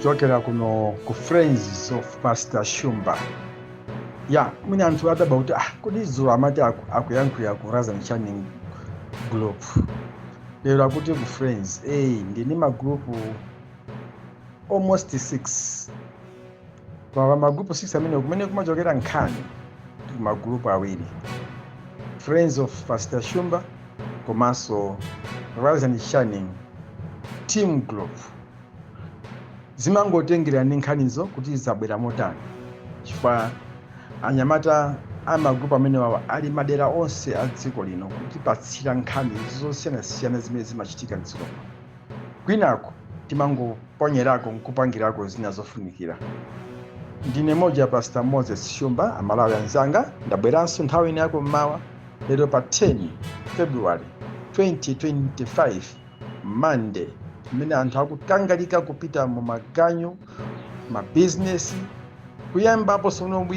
kuchokera kuno ku Friends of Pastor Shumba. Ya, mwini anthu adaba kuti kodi dzulo amati akuyankhulira ku Razan Channing group. Lero akuti ku Friends, ndini magrupu almost 6. Kwa magrupu 6 amene kumene kumachokera nkhani magrupu awiri. Friends of Pastor Shumba komanso Razan Channing team group. Zimangotengera nkhanizo kuti zabwera motani. Chifukwa anyamata amagrupu amene wawa ali madera onse a dziko lino kutipatsira nkhani zosiyanasiyana zimene zimachitika m'dziko. Kwinako timangoponyerako nkupangirako zina zofunikira. Ndine moja Pastor Moses Shumba, Amalawi anzanga, ndabweranso nthawi ino yako mmawa lero pa 10 February 2025 Monday, mmene anthu akukangalika kupita mu maganyu, ma business, kuyambapo sono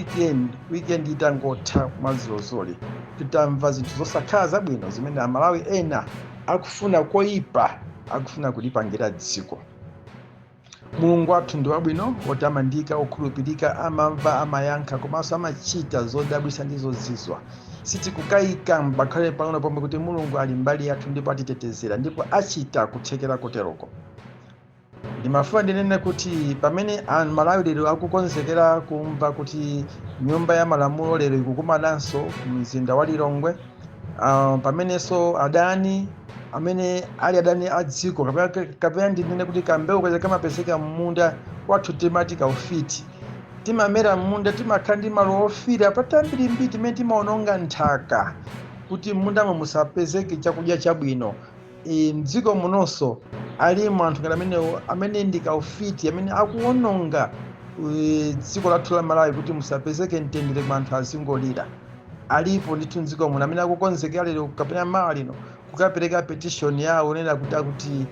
weekend itangotha mwazilozole. Titamva zinthu zosakhala zabwino zimene Amalawi ena akufuna koyipa, akufuna kulipangira dziko. Mulungu wathu ndi wabwino, otamandika, okhulupirika, amamva, amayankha, komanso amachita zodabwitsa ndi zozizwa. Sitikukayika mbakhale pang'ono pomwe kuti Mulungu ali mbali yathu ndipo atitetezera ndipo achita kuthekera koteroko. Ndimafuna ndinene kuti pamene Malawi lero akukonzekera kumva kuti nyumba ya malamulo lero ikukumananso mzinda wa Lilongwe, pamenenso adani amene ali adani a dziko kapena ndinene kuti kambewu kaja kamapezeka m'munda wathu timati kaufiti. Timamera m'munda timakhala ndi malo ofira patambirimbiri timene timaononga nthaka kuti m'mundamo musapezeke chakudya chabwino. Mdziko munonso alimo anthu ngati amene ndi kaufiti amene akuononga dziko lathu la Malawi kuti musapezeke mtendere kwa anthu azingolira. Alipo ndithu mdziko muno amene akukonzekera lero kapena mawa lino kukapereka petition yawo nena kuti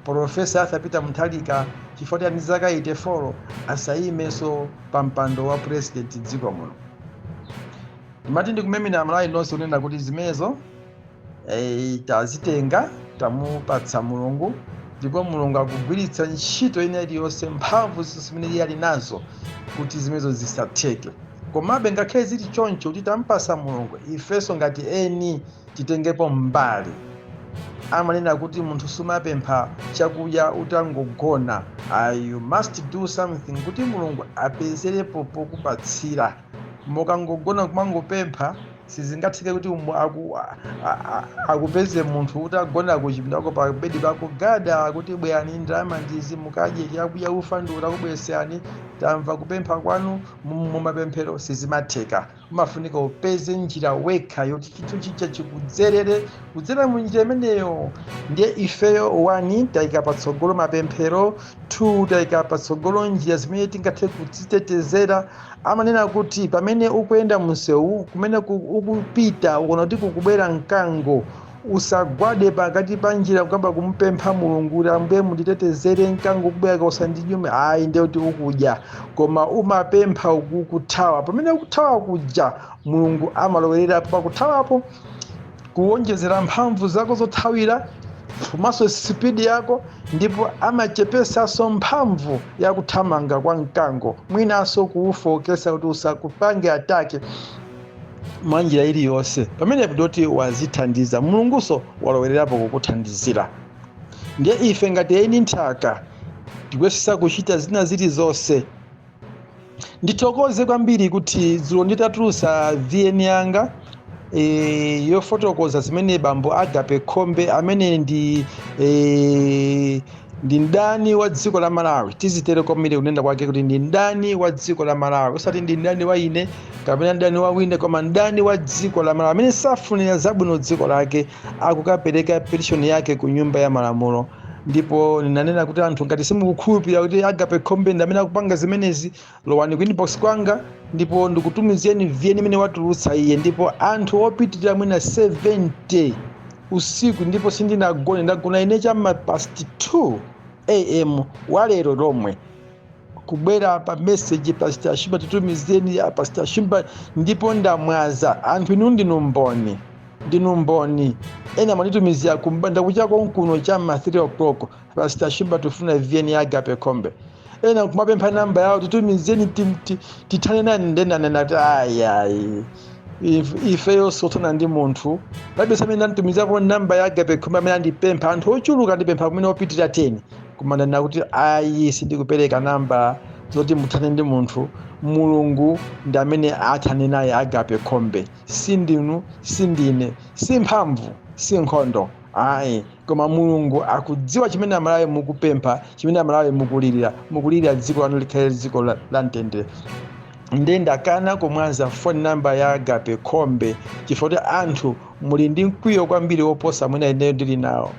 Profesa Arthur Peter Mutharika chifukwa cha zaka 84 asayimenso pa mpando wa president dziko muno. Ndimati ndikumemena Amalawi nonse kunena kuti zimenezo tazitenga tamupatsa Mulungu, ndipo Mulungu akugwiritsa ntchito ina iliyonse mphamvu zimene ali nazo kuti zimenezo zisatheke. Komabe ngakhale zili choncho kuti tampasa Mulungu, ifenso ngati eni titengepo mbali. Amanena kuti munthu sumapempha chakudya utangogona. You must do something kuti Mulungu apezerepo pokupatsira. Mukangogona kumangopempha sizingatheke kuti akupeze munthu utagona kuchipindako pa bedi pako gada kuti bwerani ndalama ndizi mukadye chakudya ufa ndi utakubweresani. Tamva kupempha kwanu mumapemphero sizimatheka. Umafunika upeze njira wekha yoti chinthu chicha chikudzerere kudzera mu njira imeneyo. Ndiye ifeyo 1 tayika patsogolo mapemphero, 2 tayika patsogolo njira zimene tingathe kudzitetezera. Amanena kuti pamene ukuyenda msewu kumene ukupita ukona kuti kukubwera mkango, usagwade pakati pa njira kukamba kumpempha Mulungu kuti Ambuye munditetezere mkango kubwera usandinyume. Ndiye kuti ukudya, koma umapempha ukuthawa. Pamene ukuthawa kuja Mulungu amalowerera pakuthawapo kuwonjezera mphamvu zako zothawira komanso speed yako, ndipo amachepesanso mphamvu ya kuthamanga kwa mkango, mwinanso kuufokesa kuti usakupange atake mwanjira iliyonse. Pamene kuti wazithandiza Mulunguso walowererapo kukuthandizira. Ndiye ife ngati eni nthaka tikwesisa kuchita zina zilizonse. Ndithokoze kwambiri kuti dzulo nditatulusa VN yanga yofotokoza zimene bambo Agape Khombe amene ndi ndani wa dziko la Malawi. Tizitere kwambiri kunena kwake kuti ndi ndani wa dziko la Malawi, usati ndi ndani wa ine kapena ndani wa wina, koma ndani wa dziko la Malawi amene safunira zabwino dziko lake, akukapereka petition yake ku nyumba ya malamulo. Ndipo ninanena kuti anthu ngati simukukhulupirira kuti Agape Khombe ndi amene akupanga zimenezi, lowani ku inbox kwanga ndipo ndikutumizeni VN imene watulutsa iye. Ndipo anthu opitirira mwina 70 usiku ndipo sindinagone, ndagona ine cham'ma past 2 AM walero lomwe kubwera pa message Pastor Shumba, tutumizeni Pastor Shumba, ndipo ndamwaza anthu inu ndinu mboni. ndinu mboni. Ena mwanitumizia kumbanda kuchako nkuno chama 3 o'clock Pastor Shumba tufuna VN Agape Kombe. Ena kumapempha namba yao tutumizeni tithane nani ndena nati ayayi ifeyo sotona ndi munthu labe samene nditumizapo namba ya Agape Kombe amene andipempha anthu ochuluka ndipempha kumene opitira 10 kumana kuti ayi sindikupereka namba zoti muthane ndi munthu. Mulungu ndi amene athane naye Agape Kombe, sindinu sindine simphamvu sinkhondo ayi, koma Mulungu akudziwa chimene amalawi mukupempha, chimene amalawi mukulirira dziko lanu likhale dziko la mtendere. Nde ndakana kumwaza phone number ya Agape Kombe chifukwa kuti anthu muli ndi mkwiyo kwambiri woposa mwina ineyo ndili nawo.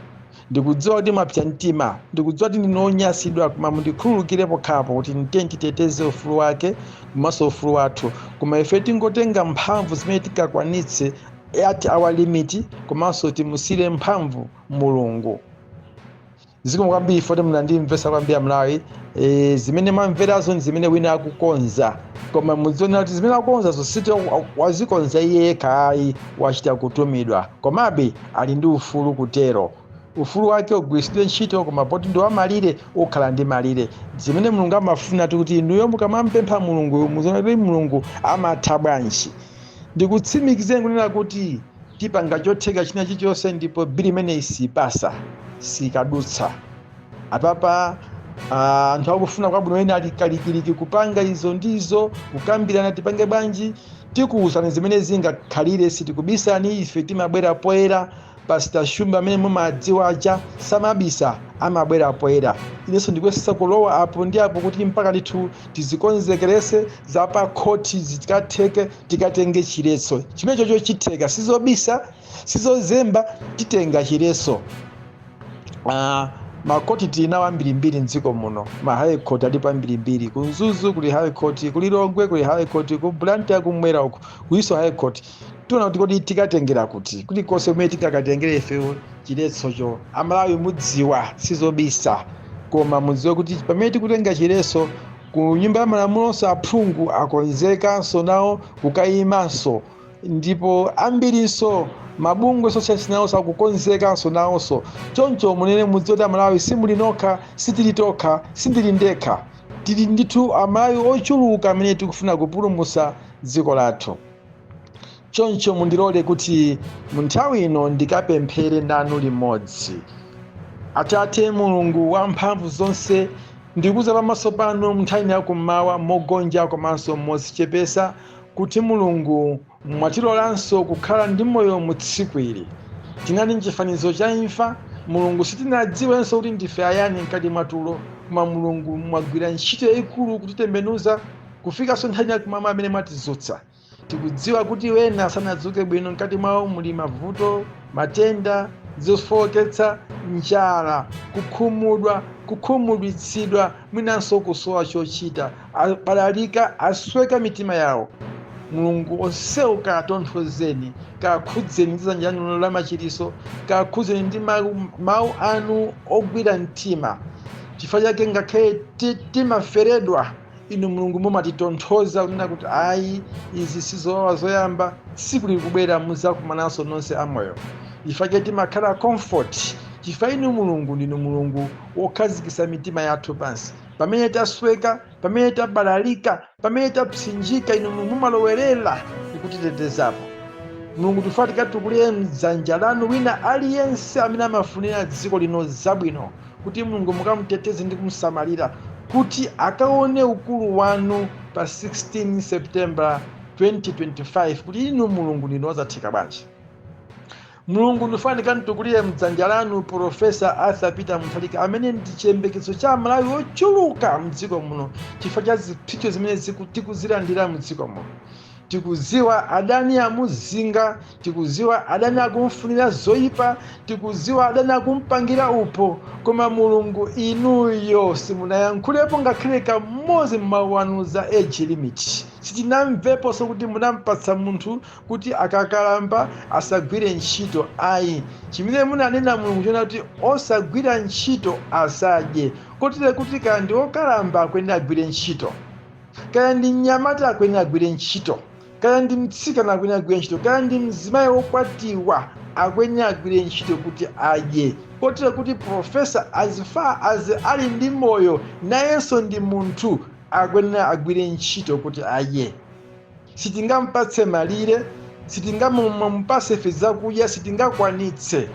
Ndikudziwa kuti mwapsa mtima, ndikudziwa kuti ndinonyasidwa, koma mundikhululukirepo khapo kuti titeteze ufulu wake komanso ufulu wathu. Koma ife tingotenga mphamvu zimene tikakwanitse at our limit, komanso timusire mphamvu Mulungu. Zikomo kwambiri foti munandimvesa kwambiri amalawi. Zimene mwamverazo ndi zimene wina akukonza, koma mudziona kuti zimene akukonza zositi wazikonza iye yekha ayi, wachita kutumidwa, komabe ali ndi ufulu kutero. Ufulu wake ugwiritsidwe ntchito, koma poti ndi wamalire okhala ndi malire. Zimene Mulungu amafuna kuti inuyo mukamamupempha Mulungu muziona kuti Mulungu amatha bwanji. Ndikutsimikizeni kunena kuti tipanga chotheka china chilichonse ndipo bili imene isipasa sikadutsa. Apapa anthu akufuna kwabwino ena alikalikiliki kupanga izo ndizo kukambirana tipange bwanji, tikuwuzani zimene zingakhalire, sitikubisani. Ife timabwera poyera. Pastor Shumba amene mumadziwa aja samabisa, amabwera poyera. Inenso ndikwesesa kulowa apo ndi apo kuti mpaka ndithu tizikonzekerese zapa khoti zikatheke tikatenge chiletso chimene chocho chitheka, sizobisa sizozemba, titenga chiletso. Makoti tinawo ambirimbiri mdziko muno, ma high court ali pambirimbiri, ku Mzuzu kuli high court, ku Lilongwe kuli high court, ku Blantyre kumwera uko kuiso high court. Tuna kuti kodi tikatengera kuti konse kumene tikakatengera ife chiletsocho amalawi mudziwa sizobisa, koma mudziwe kuti pamene tikutenga chiletso ku nyumba ya malamulonso aphungu akonzekanso nawo kukayimanso, ndipo ambirinso mabungwe sosiyasinawonso akukonzekanso nawonso. Choncho munene mudziwe kuti amalawi simuli nokha, sitili tokha, sindili ndekha, tili ndithu amalawi ochuluka amene tikufuna kupulumutsa dziko lathu. Choncho mundilole kuti munthawi ino ndikapemphere nanu limodzi. Atate Mulungu wamphamvu zonse, ndikuza pamaso pano munthawi yakummawa mogonja komanso modzichepesa kuti Mulungu mwatilolanso kukhala ndi moyo mu tsiku ili. Tinali mchifanizo cha imfa, Mulungu sitinadziwenso kuti ndife ayani mkati mwatulo, koma Mulungu mwagwira ntchito yayikulu kutitembenuza kufikanso nthawi yakummawa amene mwatizutsa. Tikudziwa kuti wena sanadzuke bwino mkati mwawo muli mavuto, matenda, zofowoketsa, njala, kukhumudwitsidwa, mwinanso kusowa chochita, abalalika, asweka mitima yawo. Mulungu onsewo katonthozeni, kakhudzeni ndi dzanja lanu la machiritso, kakhudzeni ndi mawu anu ogwira mtima. Chifukwa chake ngakhale timaferedwa, inu Mulungu mumatitonthoza kunena kuti ayi izi sizowawa zoyamba, tsiku likubwera muzakumananso nonse amoyo. Chifukwa chake timakhala comfort, chifukwa inu Mulungu ndinu Mulungu wokhazikitsa mitima yathu pansi. Pamene tasweka, pamene tabalalika, pamene tapsinjika, inu Mulungu mumalowerera kutitetezapo. Mulungu tifuna tikatukulire mdzanja lanu wina aliyense amene amafunira dziko lino zabwino, kuti Mulungu mukamuteteze ndi kumusamalira, kuti akaone ukulu wanu pa 16 September 2025, kuti inu Mulungu ndinu wazatheka bwanji. Mulungu ndifanika ntukulire mdzanja lanu Profesa Arthur Peter Mutharika amene ndi chiyembekezo cha amalawi ochuluka mdziko muno, chifukwa cha ziphicho zimene tikuzilandira mdziko muno. Tikuziwa adani amuzinga, tikuziwa adani akumfunira zoyipa, tikuziwa adani akumpangira upo, koma Mulungu inuyo simunayankhulepo ngakhale kamodzi m'mawu anu za age limit. Sitinamveponso kuti munampatsa munthu kuti akakalamba asagwire ntchito ayi. Chimene munanena Mulungu chona kuti osagwira ntchito asadye, kotero kuti kandi okalamba akwenera agwire ntchito, kaya ndi mnyamata akwenera agwire ntchito. kaya ndi mtsikana akwenera agwire ntchito, kaya ndi mzimayi wokwatiwa akwenera agwire ntchito kuti adye. Kotero kuti profesa as far as ali ndi moyo nayenso ndi munthu akwenera agwire ntchito kuti adye. Sitingampatse malire, sitingamupase ife zakudya, sitingakwanitse.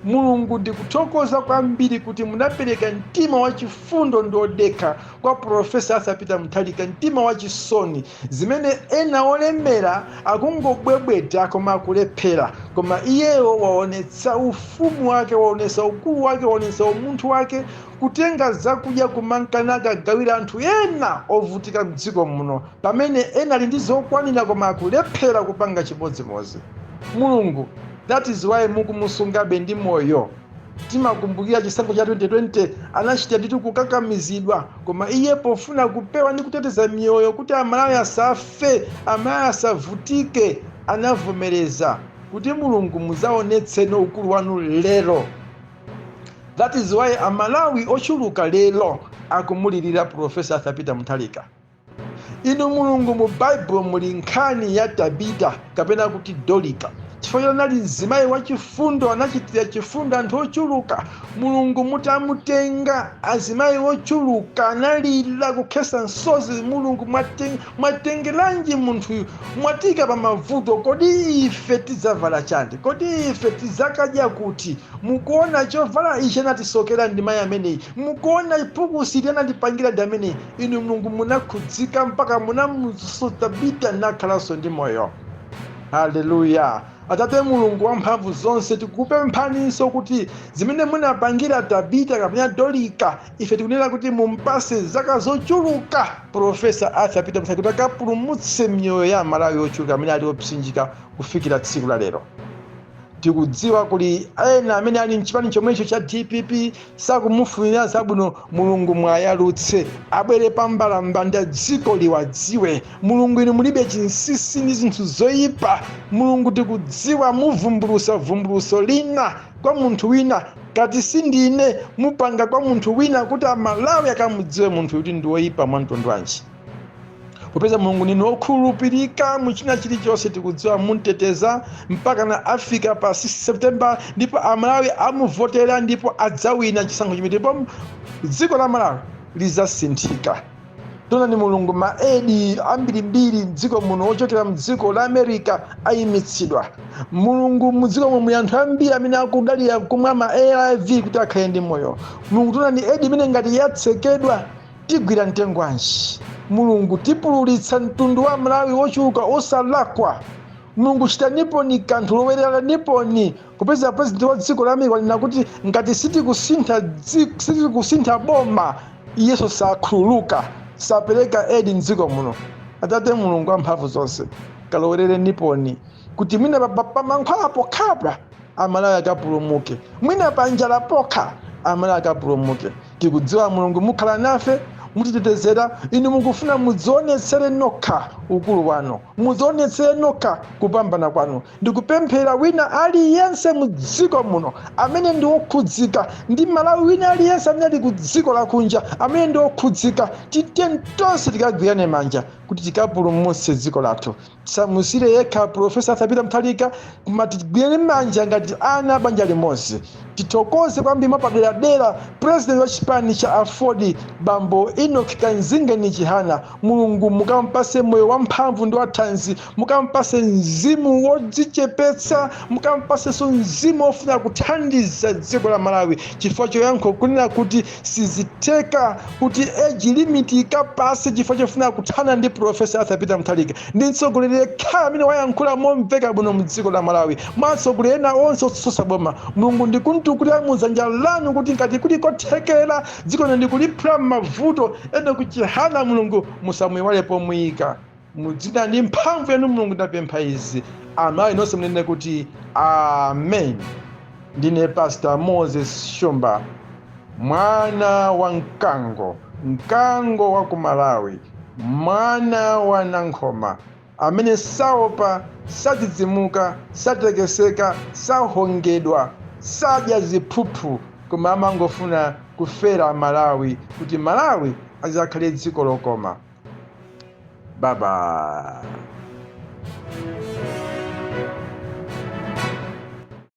Mulungu ndikuthokoza kwambiri kuti munapereka mtima wachifundo ndodekha kwa Profesa Arthur Peter Mutharika, mtima wachisoni, zimene ena olemera akungobwebweta koma akulephera, koma iyewo waonetsa ufumu wake, waonetsa ukulu wake, waonetsa umunthu wake, kutenga zakudya kumankana akagawira anthu ena ovutika mdziko muno, pamene ena ali ndi zokwanira koma akulephera kupanga chimodzimodzi. Mulungu, that is why mukumusungabe ndi moyo. Timakumbukira chisankho cha 2020 anachita nditu kukakamizidwa, koma iye pofuna kupewa ndi kuteteza miyoyo kuti Amalawi asafe, Amalawi asavutike, anavomereza kuti Mulungu muzaonetse no ukulu wanu lero. That is why Amalawi ochuluka lero akumulirira Profesa Arthur Peter Mutharika. Inu Mulungu mu Bible muli nkhani ya Tabita kapena kuti Dorika. Chifukwa anali mzimayi wachifundo, anachitira chifundo anthu ochuluka. Mulungu mutamutenga azimayi ochuluka, analira kukhesa nsozi. Mulungu mwatengeranji munthuyu, mwatika pa mavuto. Kodi ife tidzavala chani? Kodi ife tidzakadya kuti? Mukuona chovala ichi anatisokera ndi mayi ameneyi, mukuona ipukusi anatipangira ndi ameneyi. Inu Mulungu munakhudzika mpaka munamuso Tabita nakhalanso ndi moyo. Haleluya. Atate Mulungu wamphamvu zonse, tikupemphaninso kuti zimene munapangira Tabita kapena Dorika, ife tikunena kuti mumpase zaka zochuluka Profesa Arthur Peter Mutharika kuti akapulumutse miyoyo ya Amalawi ochuluka amene ali opsinjika kufikira tsiku la lero. Tikudziwa kuli ena amene ali mchipani chomwecho cha DPP sakumufunira zabwino. Mulungu mwayalutse, abwere pambalamba ndi dziko liwadziwe. Mulungu inu mulibe chinsisi ndi zinthu zoyipa. Mulungu tikudziwa vumbuluso lina kwa munthu wina, kati sindine mupanga kwa munthu wina kuti Amalawi akamudziwe munthu kuti ndi woyipa mwa mtundu wanji. Popeza Mulungu ninu okhulupirika muchina chilichonse, tikudziwa munteteza mpaka na Africa pa 6 September, ndipo Amalawi amuvotera ndipo adzawina chisankho chimene, ndipo dziko la Malawi lizasinthika. Tona ni Mulungu maedi ambirimbiri dziko muno ochokera mdziko la America ayimitsidwa. Mulungu mudziko momwe anthu ambiri amene akudalira kumwa ma ARV kuti akhale ndi moyo. Mulungu tona ni edi imene ngati yatsekedwa tigwira mtengo wanji. Mulungu tipululitsa mtundu wa Malawi ochuluka osalakwa. Mulungu chitanipo ni kanthu lowerera niponi, kupeza president wa dziko la America walina kuti ngati sitikusintha boma, Yesu sakhululuka, sapereka edi mdziko muno. Atate Mulungu wamphamvu zonse, kalowerere niponi kuti mwina pamankhwala pokhapa Amalawi akapulumuke, mwina panjala pokha Amalawi akapulumuke. Tikudziwa Mulungu mukhala nafe, mutitetezera. Inu mukufuna mudzionetsere nokha ukulu wanu, mudzionetsere nokha kupambana kwanu. Ndikupemphera wina aliyense mudziko muno amene ndi okhudzika ndi Malawi, wina aliyense amene ali ku dziko lakunja amene ndi okhudzika, tonse tikagwirane manja kuti tikapulumutse dziko lathu. Samusire yekha Profesa Arthur Peter Mutharika, koma tigwirane manja ngati ana banja limodzi. Tithokoze kwambiri mwapaderadera president wa chipani cha Afodi Bambo Enoch Kanzingeni Chihana. Mulungu mukampase moyo wamphamvu ndi wathanzi, mukampase mzimu wodzichepetsa, mukampase mzimu ofuna kuthandiza dziko la Malawi. Chifukwa choyankho kunena kuti sizitheka kuti age limit ikapase, chifukwa chofuna kuthana ndi Profesa Arthur Peter Mutharika. Ndi mtsogoleri khala amene wayankhula momveka bwino mdziko la Malawi, mwatsogoleri ena onse otsusa boma. Mulungu ndikuntukula mudzanja lanu kuti ngati kuti kothekera dziko ndikuliphira mavuto ene kuchihana. Mulungu musamwiwale pomuyika, mudzina ndi mphamvu yanu Mulungu ndapempha izi. Amalawi nonse munene kuti amen. Ndine Pastor Moses Shumba, mwana wa mkango wa ku Malawi, mwana wa Nankhoma, amene saopa, sadzidzimuka, satekeseka, sahongedwa, sadya ziphuphu, koma amangofuna kufera Malawi kuti Malawi azakhale dziko lokoma. Baba.